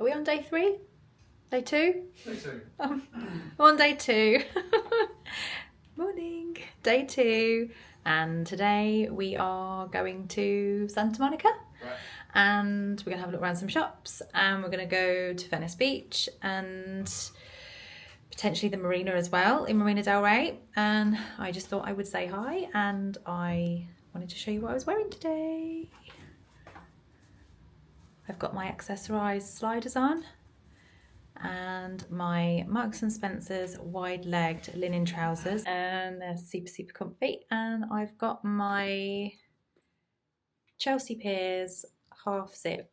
Are we on day 3? Day 2? Day 2. We're on day 2. Morning. Day 2. And today we are going to Santa Monica. Right. And we're going to have a look around some shops. And we're going to go to Venice Beach and potentially the marina as well, in Marina del Rey. And I just thought I would say hi, and I wanted to show you what I was wearing today. I've got my accessorised sliders on and my Marks and Spencer's wide-legged linen trousers, and they're super comfy. And I've got my Chelsea Piers half zip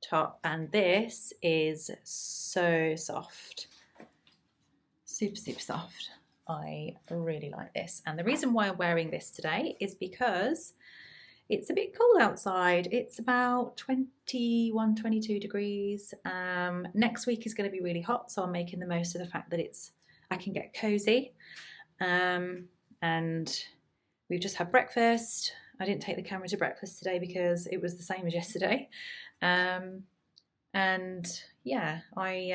top, and this is so soft, super soft. I really like this, and the reason why I'm wearing this today is because it's a bit cold outside. It's about 21, 22 degrees. Next week is going to be really hot, so I'm making the most of the fact that I can get cozy. And we've just had breakfast. I didn't take the camera to breakfast today because it was the same as yesterday. And yeah, I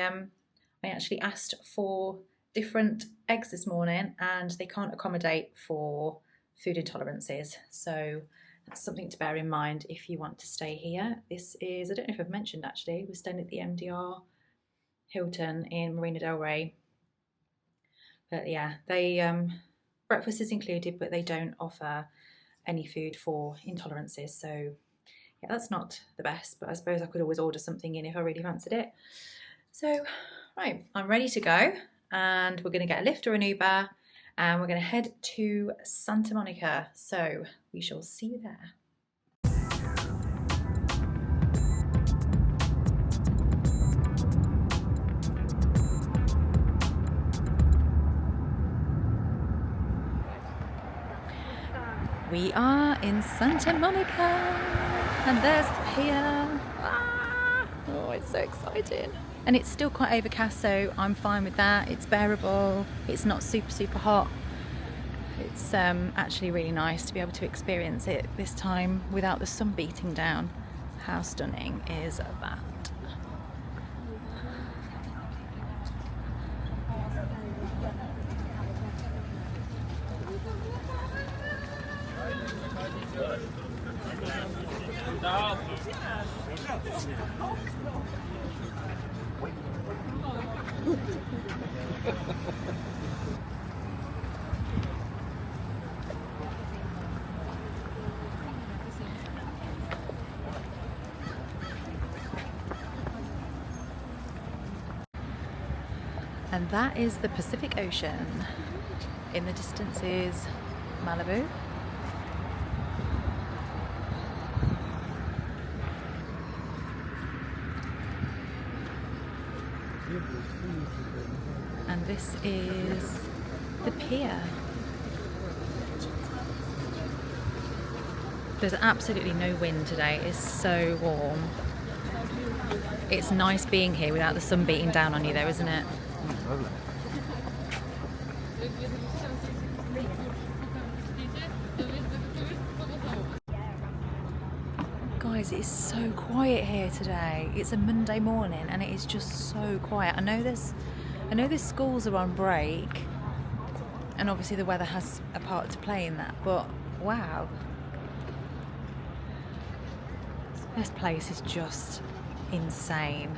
actually asked for different eggs this morning, and they can't accommodate for food intolerances. So that's something to bear in mind if you want to stay here. This is, I don't know if I've mentioned actually, we're staying at the MDR Hilton in Marina del Rey. But yeah, they breakfast is included, but they don't offer any food for intolerances. So yeah, that's not the best, but I suppose I could always order something in if I really fancied it. So right, I'm ready to go, and we're going to get a Lyft or an Uber, and we're going to head to Santa Monica. So we shall see you there. We are in Santa Monica, and there's the pier. Ah! Oh, it's so exciting. And it's still quite overcast, so I'm fine with that. It's bearable. It's not super hot. It's actually really nice to be able to experience it this time without the sun beating down. How stunning is that? And that is the Pacific Ocean. In the distance is Malibu. And this is the pier. There's absolutely no wind today. It's so warm. It's nice being here without the sun beating down on you though, isn't it? Guys, it's so quiet here today. It's a Monday morning and it is just so quiet. I know the schools are on break, and obviously the weather has a part to play in that, but wow. This place is just insane.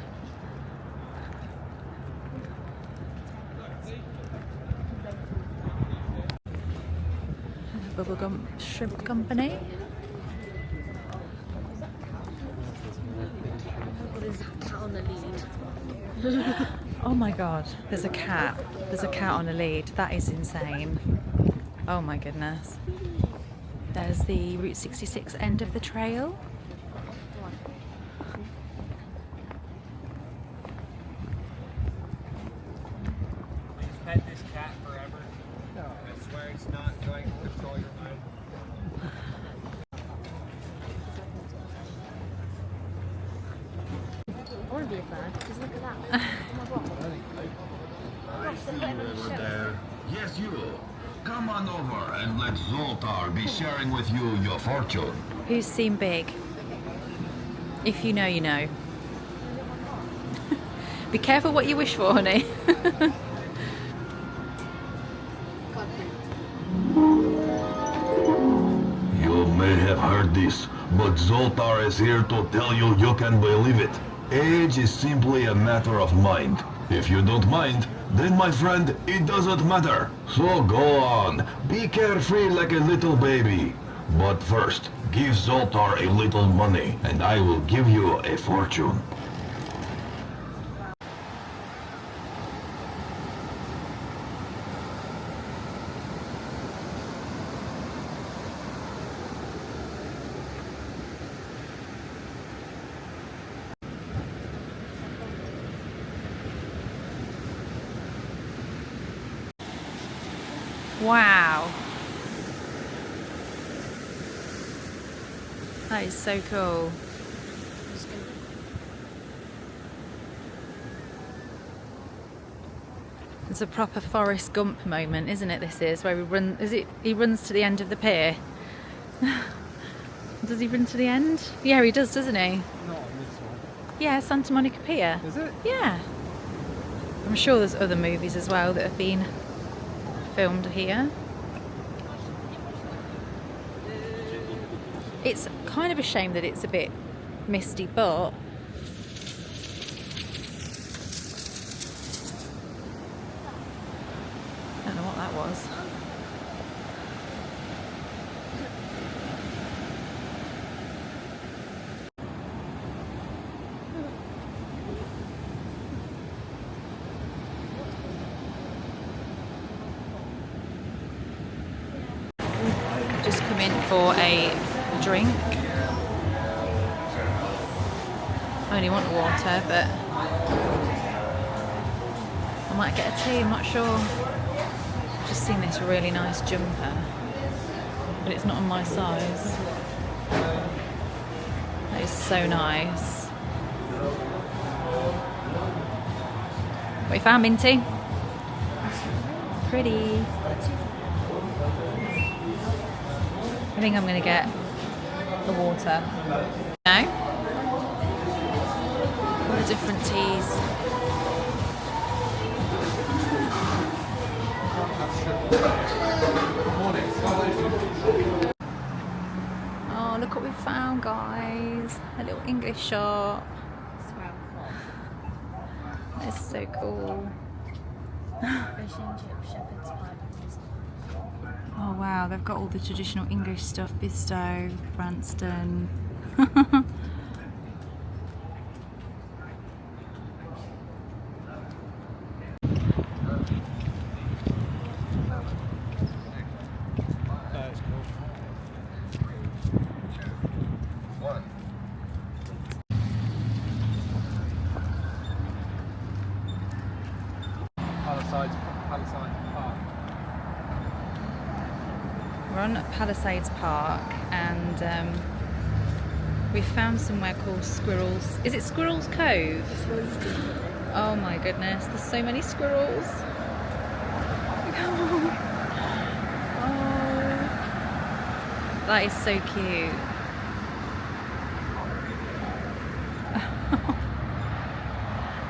Bubblegum Shrimp Company. There's a cat on the lead. Oh my god, there's a cat. There's a cat on a lead. That is insane. Oh my goodness. There's the Route 66 end of the trail. Pet this cat forever. No. I swear it's not going to control your mind. I want to be a bird, because look at that. Oh my god. I see you over there. Yes, you. Come on over and let Zoltar be sharing with you your fortune. Who's seen Big? If you know, you know. Be careful what you wish for, honey. You may have heard this, but Zoltar is here to tell you you can believe it. Age is simply a matter of mind. If you don't mind, then my friend, it doesn't matter. So go on, be carefree like a little baby. But first, give Zoltar a little money, and I will give you a fortune. Wow. That is so cool. It's a proper Forrest Gump moment, isn't it? This is where he runs to the end of the pier. Does he run to the end? Yeah, he does, doesn't he? Not on this one. Yeah, Santa Monica Pier. Is it? Yeah. I'm sure there's other movies as well that have been filmed here. It's kind of a shame that it's a bit misty, but I don't know what that was. Just come in for a drink. I only want water, but I might get a tea, I'm not sure. Just seen this really nice jumper, but it's not on my size. That is so nice. What you found, Minty? Pretty. I think I'm going to get the water. No? All the different teas. Oh, look what we found, guys. A little English shop. That's so cool. Fish and chips, shepherd's pie. Oh wow, they've got all the traditional English stuff, Bisto, Branston. That's cool. Palisades Park. We're on Palisades Park and we found somewhere called Squirrels. Is it Squirrels Cove? Oh my goodness, there's so many squirrels. Oh, that is so cute.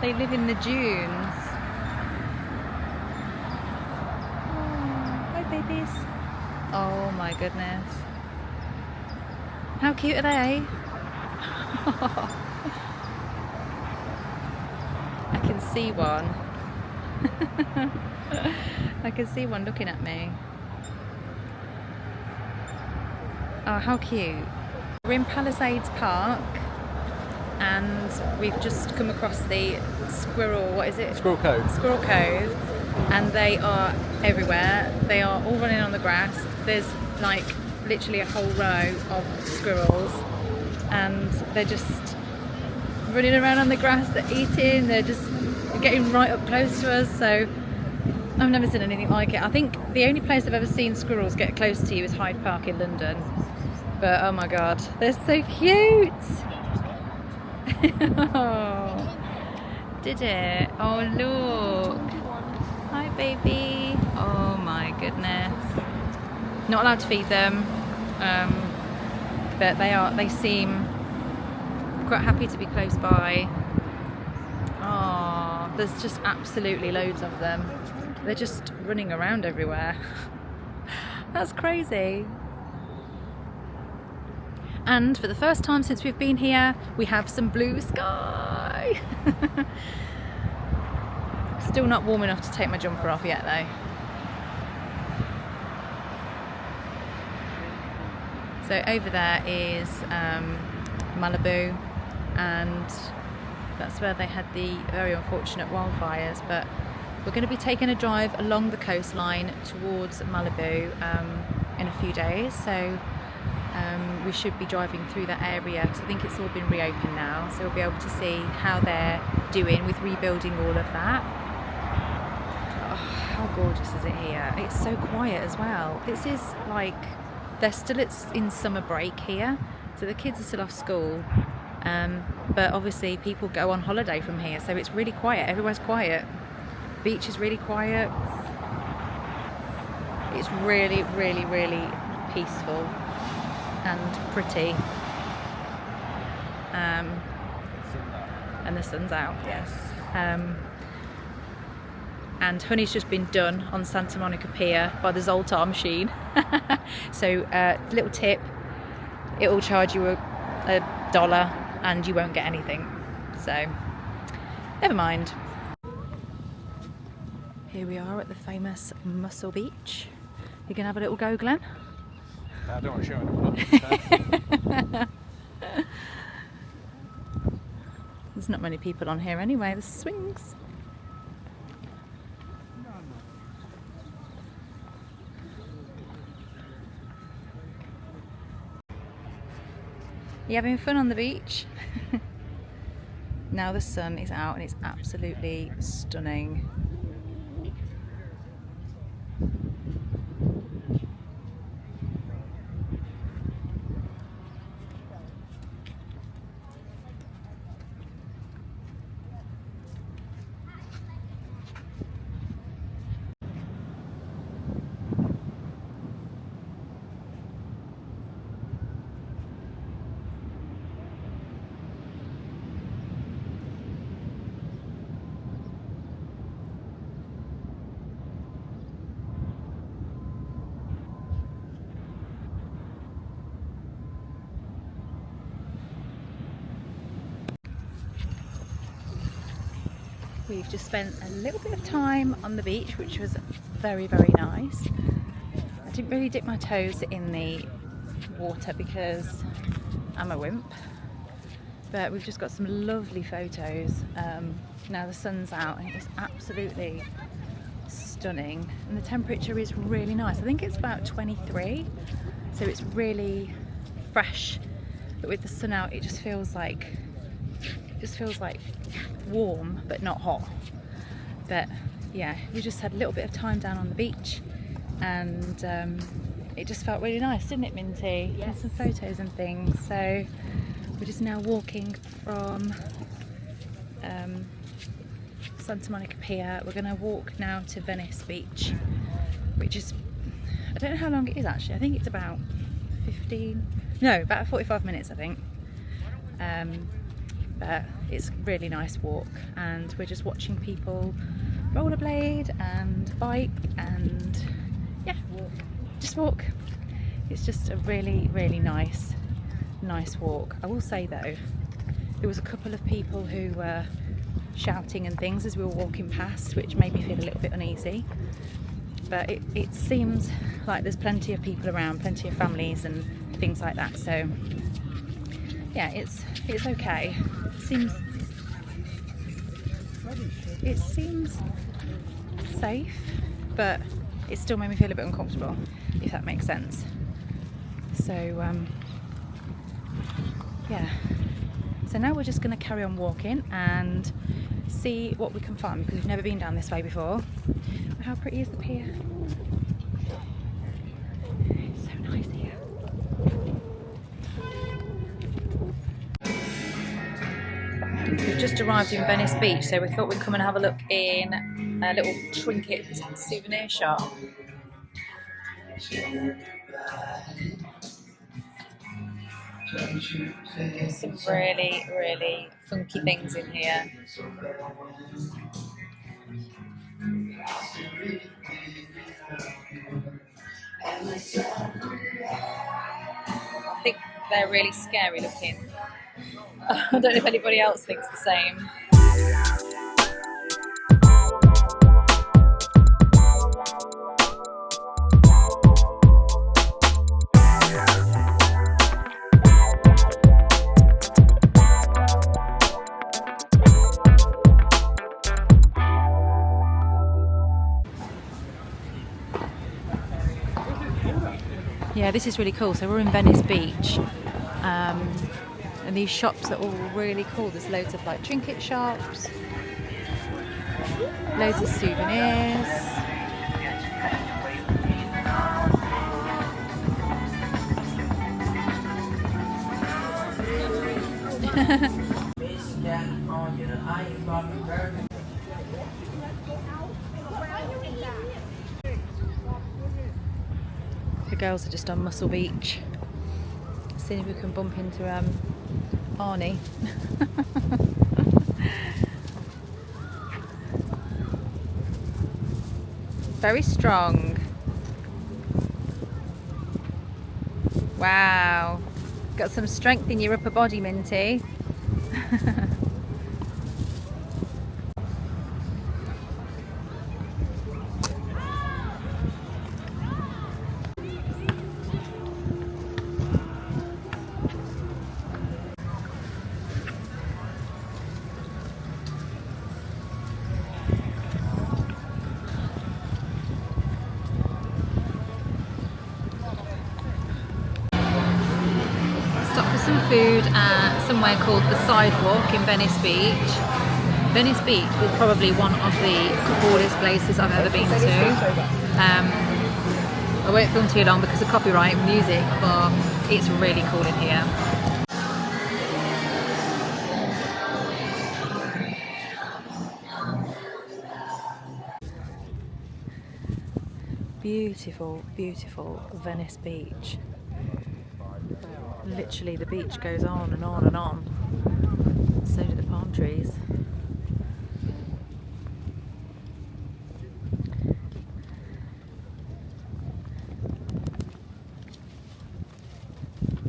They live in the dunes. Oh, hi babies. Oh my goodness. How cute are they? I can see one. I can see one looking at me. Oh, how cute. We're in Palisades Park and we've just come across the squirrel, what is it? Squirrel Cove. Squirrel Cove, and they are everywhere. They are all running on the grass. There's like literally a whole row of squirrels and they're just running around on the grass, they're eating, they're just getting right up close to us. So I've never seen anything like it. I think the only place I've ever seen squirrels get close to you is Hyde Park in London. But oh my god, they're so cute. Oh, did it? Oh look. Hi baby. Oh my goodness. Not allowed to feed them. But they seem quite happy to be close by. Oh. There's just absolutely loads of them. They're just running around everywhere. That's crazy. And for the first time since we've been here, we have some blue sky. Still not warm enough to take my jumper off yet though. So over there is Malibu, and that's where they had the very unfortunate wildfires, but we're going to be taking a drive along the coastline towards Malibu in a few days, so we should be driving through that area because I think it's all been reopened now, so we'll be able to see how they're doing with rebuilding all of that. Oh, how gorgeous is it here? It's so quiet as well. This is like, they're still in summer break here, so the kids are still off school, but obviously people go on holiday from here, so it's really quiet. Everywhere's quiet. Beach is really quiet. It's really, really, really peaceful and pretty. And the sun's out, yes. And honey's just been done on Santa Monica Pier by the Zoltar machine. So little tip, it will charge you $1 and you won't get anything. So never mind. Here we are at the famous Muscle Beach. You gonna have a little go, Glenn? I don't want to show anyone. There's not many people on here anyway. There's swings. You having fun on the beach? Now the sun is out and it's absolutely stunning. We've just spent a little bit of time on the beach, which was very, very nice. I didn't really dip my toes in the water because I'm a wimp, but we've just got some lovely photos. Now the sun's out and it's absolutely stunning, and the temperature is really nice. I think it's about 23, so it's really fresh, but with the sun out it just feels like warm but not hot. But yeah, we just had a little bit of time down on the beach, and it just felt really nice, didn't it, Minty? Yes. And some photos and things. So we're just now walking from Santa Monica Pier. We're going to walk now to Venice Beach, which is, I don't know how long it is actually. I think it's about about 45 minutes I think. But it's a really nice walk, and we're just watching people rollerblade and bike and yeah, just walk. It's just a really, really nice walk. I will say though, there was a couple of people who were shouting and things as we were walking past, which made me feel a little bit uneasy, but it seems like there's plenty of people around, plenty of families and things like that, so yeah, it's okay. It seems safe, but it still made me feel a bit uncomfortable, if that makes sense. So yeah, so now we're just going to carry on walking and see what we can find, because we've never been down this way before. How pretty is the pier? It's so nice here. We've just arrived in Venice Beach, so we thought we'd come and have a look in a little trinket souvenir shop. There's some really, really funky things in here. They're really scary looking. I don't know if anybody else thinks the same. Yeah, this is really cool. So we're in Venice Beach, and these shops are all really cool. There's loads of like trinket shops, loads of souvenirs. The girls are just on Muscle Beach, seeing if we can bump into Arnie. Very strong. Wow, got some strength in your upper body, Minty. Some food at somewhere called the Sidewalk in Venice Beach. Venice Beach is probably one of the coolest places I've ever been to. I won't film too long because of copyright music, but it's really cool in here. Beautiful, beautiful Venice Beach. Literally the beach goes on and on and on. So do the palm trees.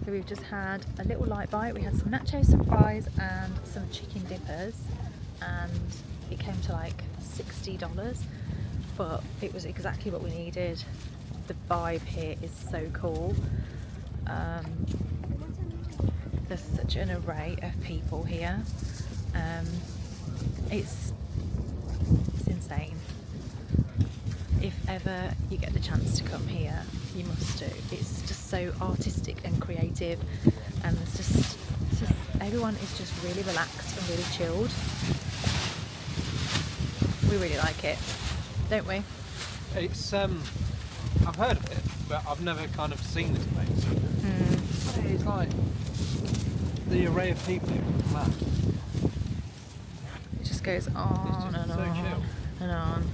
So we've just had a little light bite. We had some nachos, some fries and some chicken dippers, and it came to like $60, but it was exactly what we needed. The vibe here is so cool. There's such an array of people here. It's insane. If ever you get the chance to come here, you must do. It's just so artistic and creative, and it's just everyone is just really relaxed and really chilled. We really like it, don't we? It's I've heard of it, but I've never kind of seen this place. It's like the array of people here is mad. It just goes on and so on chill. and on.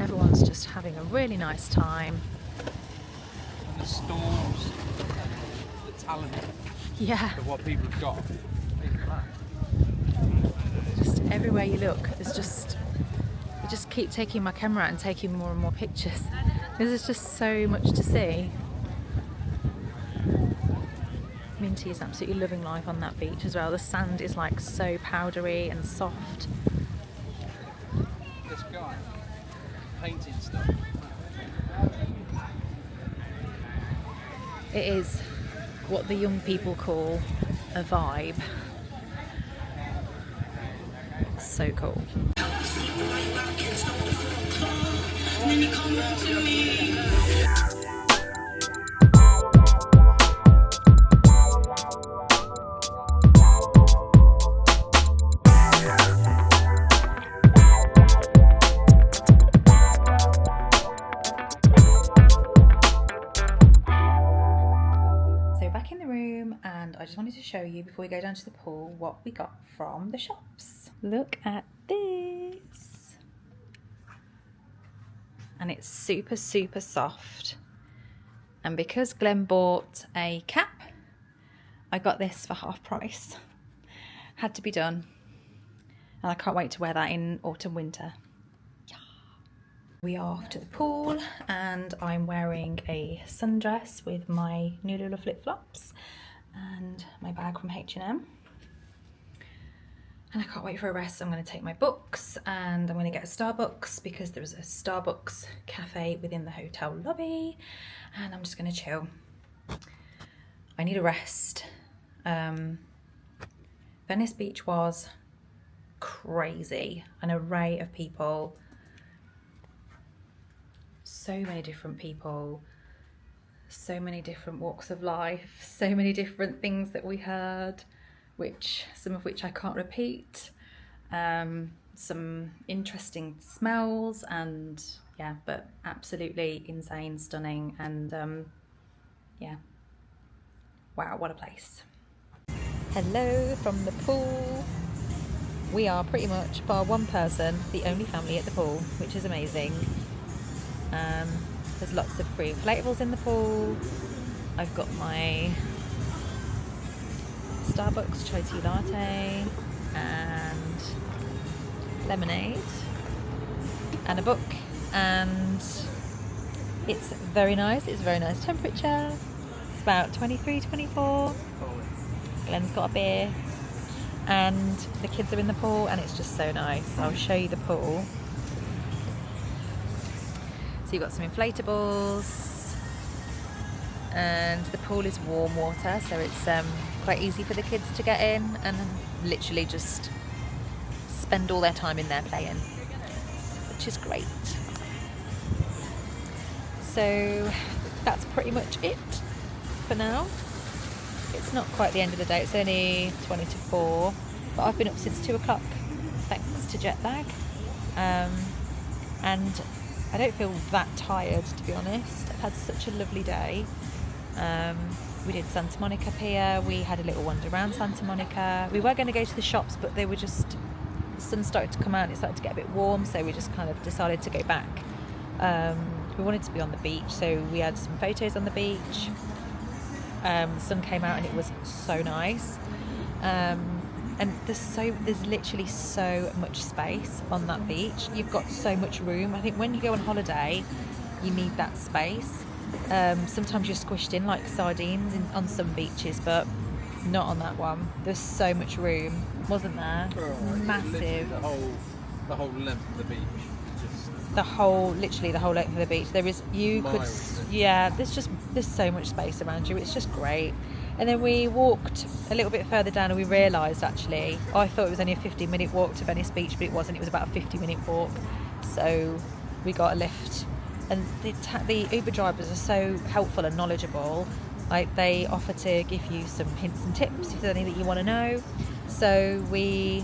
Everyone's just having a really nice time. And the stalls, the talent Yeah, of what people have got is mad. just everywhere you look, there's just, I just keep taking my camera out and taking more and more pictures. There's just so much to see. Minty is absolutely loving life on that beach as well. The sand is like so powdery and soft. This guy painting stuff. It is what the young people call a vibe. So cool. I just wanted to show you before we go down to the pool what we got from the shops. Look at this. And it's super, super soft. And because Glenn bought a cap, I got this for half price. Had to be done. And I can't wait to wear that in autumn, winter. Yeah. We are off to the pool and I'm wearing a sundress with my new little flip-flops. and my bag from H&M. And I can't wait for a rest. I'm going to take my books and I'm going to get a Starbucks because there was a Starbucks cafe within the hotel lobby, and I'm just going to chill. I need a rest. Venice Beach was crazy, an array of people, so many different people, so many different walks of life, so many different things that we heard, some of which I can't repeat, some interesting smells, and yeah, but absolutely insane, stunning, and yeah, wow, what a place. Hello from the pool. We are pretty much, bar one person, the only family at the pool, which is amazing. There's lots of free inflatables in the pool. I've got my Starbucks chai tea latte and lemonade and a book, and it's very nice. It's a very nice temperature. It's about 23, 24. Glenn's got a beer and the kids are in the pool, and it's just so nice. I'll show you the pool. So you've got some inflatables, and the pool is warm water, so it's quite easy for the kids to get in and literally just spend all their time in there playing, which is great. So that's pretty much it for now. It's not quite the end of the day, it's only 20 to 4, but I've been up since 2 o'clock thanks to jet lag, and I don't feel that tired, to be honest. I've had such a lovely day. We did Santa Monica Pier, we had a little wander around Santa Monica. We were going to go to the shops, but they were just, the sun started to come out and it started to get a bit warm, so we just kind of decided to go back. We wanted to be on the beach, so we had some photos on the beach. The sun came out and it was so nice, and there's literally so much space on that beach. You've got so much room. I think when you go on holiday you need that space. Sometimes you're squished in like sardines on some beaches, but not on that one. There's so much room, wasn't there? Massive. The whole length of the beach. Literally the whole length of the beach. There's so much space around you. It's just great. And then we walked a little bit further down and we realised, actually, I thought it was only a 15-minute walk to Venice Beach, but it wasn't. It was about a 50-minute walk. So we got a lift, and the Uber drivers are so helpful and knowledgeable. Like, they offer to give you some hints and tips if there's anything you want to know. So we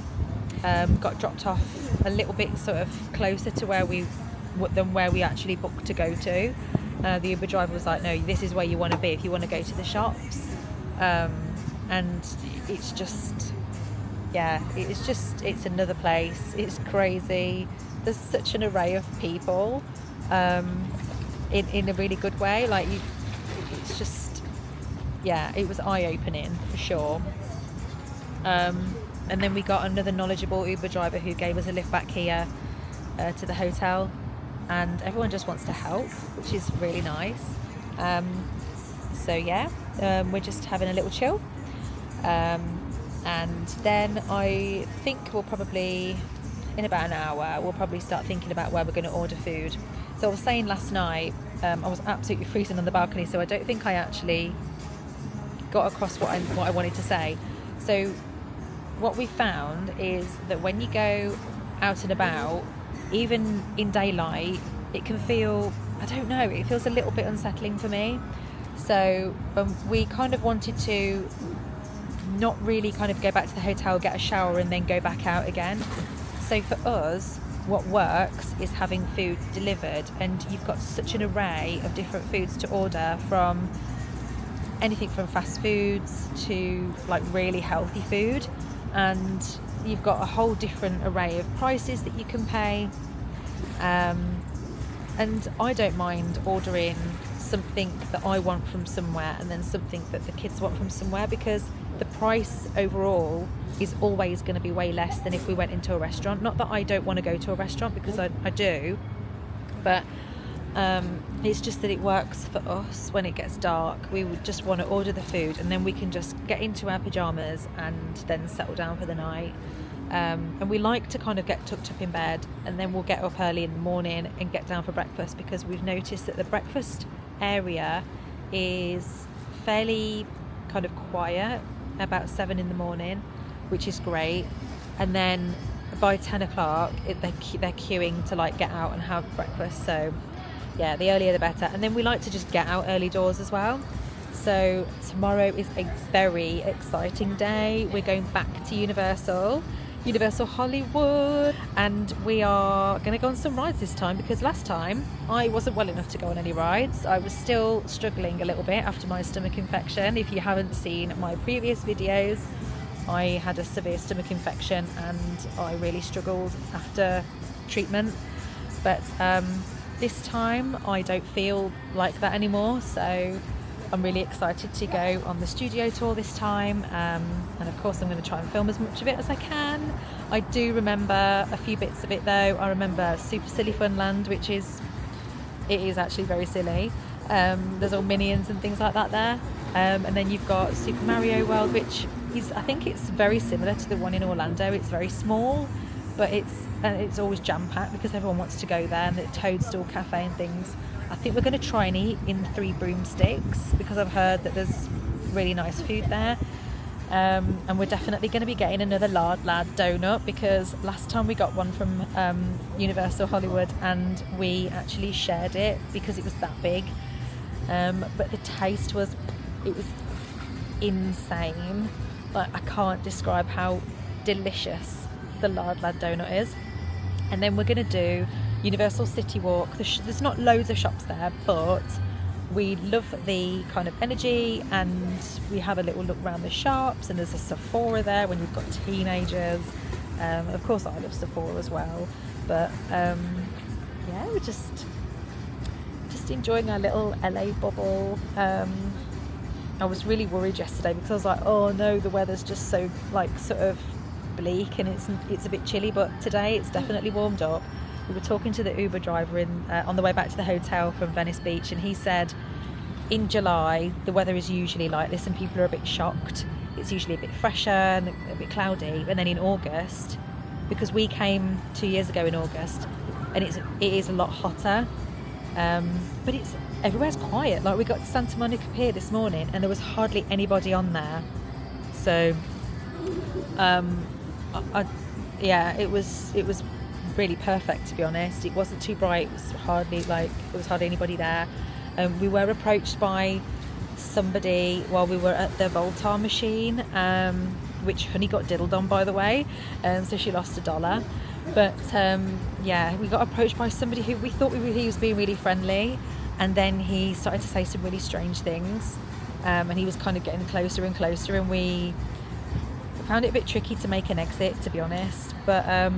got dropped off a little bit sort of closer to where we actually booked to go to. The Uber driver was like, no, this is where you want to be if you want to go to the shops. And it's just, it's another place. It's crazy. There's such an array of people, in a really good way. Like, it's just, it was eye-opening for sure. And then we got another knowledgeable Uber driver who gave us a lift back here to the hotel, and everyone just wants to help, which is really nice. We're just having a little chill, and then I think we'll probably, in about an hour, we'll probably start thinking about where we're going to order food. So I was saying last night, I was absolutely freezing on the balcony, so I don't think I actually got across what I wanted to say. So what we found is that when you go out and about, even in daylight, it can feel, I don't know, it feels a little bit unsettling for me. So we kind of wanted to not really kind of go back to the hotel, get a shower and then go back out again. So for us, what works is having food delivered, and you've got such an array of different foods to order, from anything from fast foods to like really healthy food, and you've got a whole different array of prices that you can pay, and I don't mind ordering something that I want from somewhere and then something that the kids want from somewhere, because the price overall is always going to be way less than if we went into a restaurant. Not that I don't want to go to a restaurant, because I do, but It's just that it works for us when it gets dark. We would just want to order the food and then we can just get into our pyjamas and then settle down for the night. And we like to kind of get tucked up in bed and then we'll get up early in the morning and get down for breakfast, because we've noticed that the breakfast area is fairly kind of quiet about 7 in the morning, which is great. And then by 10 o'clock they're queuing to like get out and have breakfast. So yeah, the earlier the better. And then we like to just get out early doors as well. So tomorrow is a very exciting day. We're going back to Universal Hollywood, and we are going to go on some rides this time, because last time I wasn't well enough to go on any rides. I was still struggling a little bit after my stomach infection. If you haven't seen my previous videos, I had a severe stomach infection and I really struggled after treatment. But this time I don't feel like that anymore, so I'm really excited to go on the studio tour this time, and of course I'm going to try and film as much of it as I can. I do remember a few bits of it though. I remember Super Silly Funland, which is actually very silly. There's all minions and things like that there, and then you've got Super Mario World, which is, I think it's very similar to the one in Orlando. It's very small, but it's always jam-packed because everyone wants to go there, and the Toadstool Cafe and things. I think we're going to try and eat in Three Broomsticks because I've heard that there's really nice food there. And we're definitely going to be getting another lard donut, because last time we got one from Universal Hollywood and we actually shared it because it was that big. But the taste was insane. Like, I can't describe how delicious the lard donut is. And then we're going to do Universal City Walk. There's not loads of shops there, but we love the kind of energy, and we have a little look around the shops, and there's a Sephora there when you've got teenagers. Of course I love Sephora as well, but yeah, we're just enjoying our little LA bubble. I was really worried yesterday because I was like, oh no, the weather's just so like sort of bleak and it's a bit chilly, but today it's definitely warmed up. We were talking to the Uber driver on the way back to the hotel from Venice Beach, and he said in July the weather is usually like this and people are a bit shocked. It's usually a bit fresher and a bit cloudy, and then in August, because we came 2 years ago in August, and it is a lot hotter, but everywhere's quiet. Like, we got to Santa Monica Pier this morning and there was hardly anybody on there. So yeah, it was really perfect, to be honest. It wasn't too bright. There was hardly anybody there. We were approached by somebody while we were at the Voltar machine, which Honey got diddled on, by the way, so she lost $1. But yeah, we got approached by somebody who we thought he was being really friendly, and then he started to say some really strange things, and he was kind of getting closer and closer, and we found it a bit tricky to make an exit, to be honest. But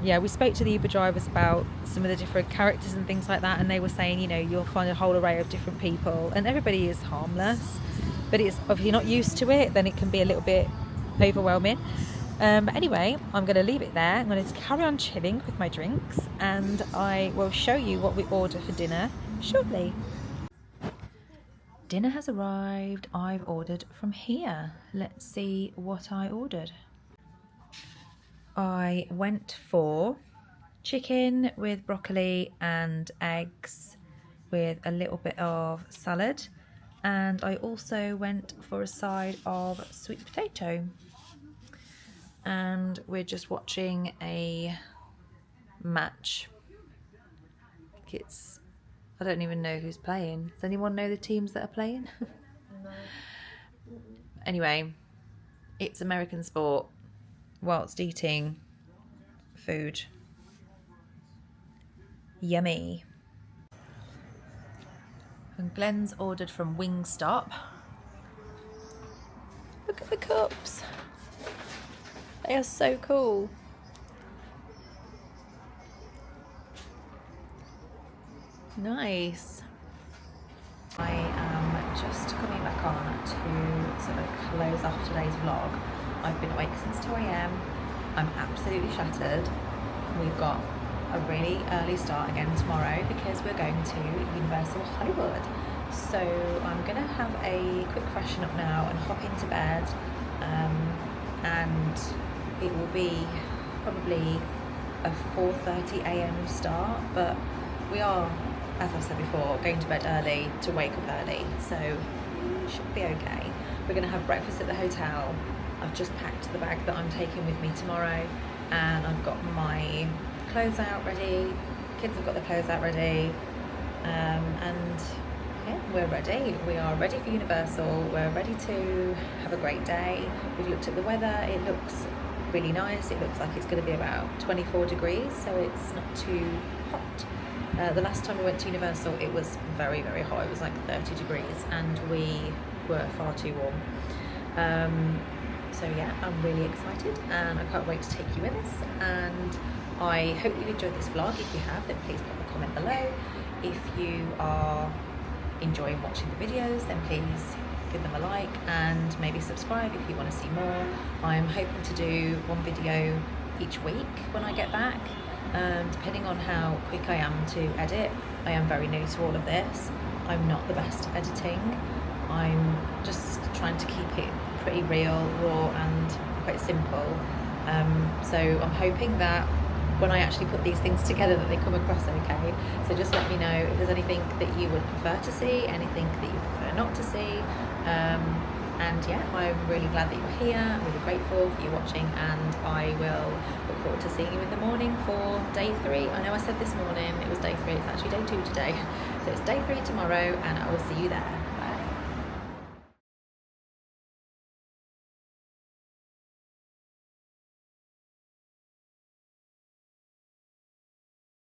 yeah, we spoke to the Uber drivers about some of the different characters and things like that, and they were saying, you know, you'll find a whole array of different people and everybody is harmless, but if you're not used to it, then it can be a little bit overwhelming. But anyway, I'm going to leave it there. I'm going to carry on chilling with my drinks, and I will show you what we order for dinner shortly. Dinner has arrived. I've ordered from here. Let's see what I ordered. I went for chicken with broccoli and eggs with a little bit of salad, and I also went for a side of sweet potato. And we're just watching a match. I don't even know who's playing. Does anyone know the teams that are playing? No. Anyway, it's American sport whilst eating food. Yummy. And Glenn's ordered from Wingstop. Look at the cups. They are so cool. Nice. I am just coming back on to sort of close off today's vlog. I've been awake since 2 AM. I'm absolutely shattered. We've got a really early start again tomorrow because we're going to Universal Hollywood. So I'm gonna have a quick freshen up now and hop into bed, and it will be probably a 4:30 a.m. start, but we are, as I've said before, going to bed early to wake up early, so it should be okay. We're gonna have breakfast at the hotel. I've just packed the bag that I'm taking with me tomorrow, and I've got my clothes out ready, kids have got their clothes out ready, and yeah, we're ready. We are ready for Universal. We're ready to have a great day. We've looked at the weather. It looks really nice. It looks like it's going to be about 24 degrees, so it's not too hot. The last time we went to Universal, it was very, very hot. It was like 30 degrees, and we were far too warm. So yeah, I'm really excited, and I can't wait to take you with us. And I hope you enjoyed this vlog. If you have, then please put a comment below. If you are enjoying watching the videos, then please give them a like and maybe subscribe if you want to see more. I'm hoping to do one video each week when I get back, depending on how quick I am to edit. I am very new to all of this. I'm not the best at editing. I'm just trying to keep it pretty real, raw and quite simple. So I'm hoping that when I actually put these things together that they come across okay. So just let me know if there's anything that you would prefer to see, anything that you prefer not to see. And yeah, I'm really glad that you're here. I'm really grateful for you watching, and I will look forward to seeing you in the morning for day 3. I know I said this morning it was day 3, it's actually day 2 today. So it's day 3 tomorrow, and I will see you there.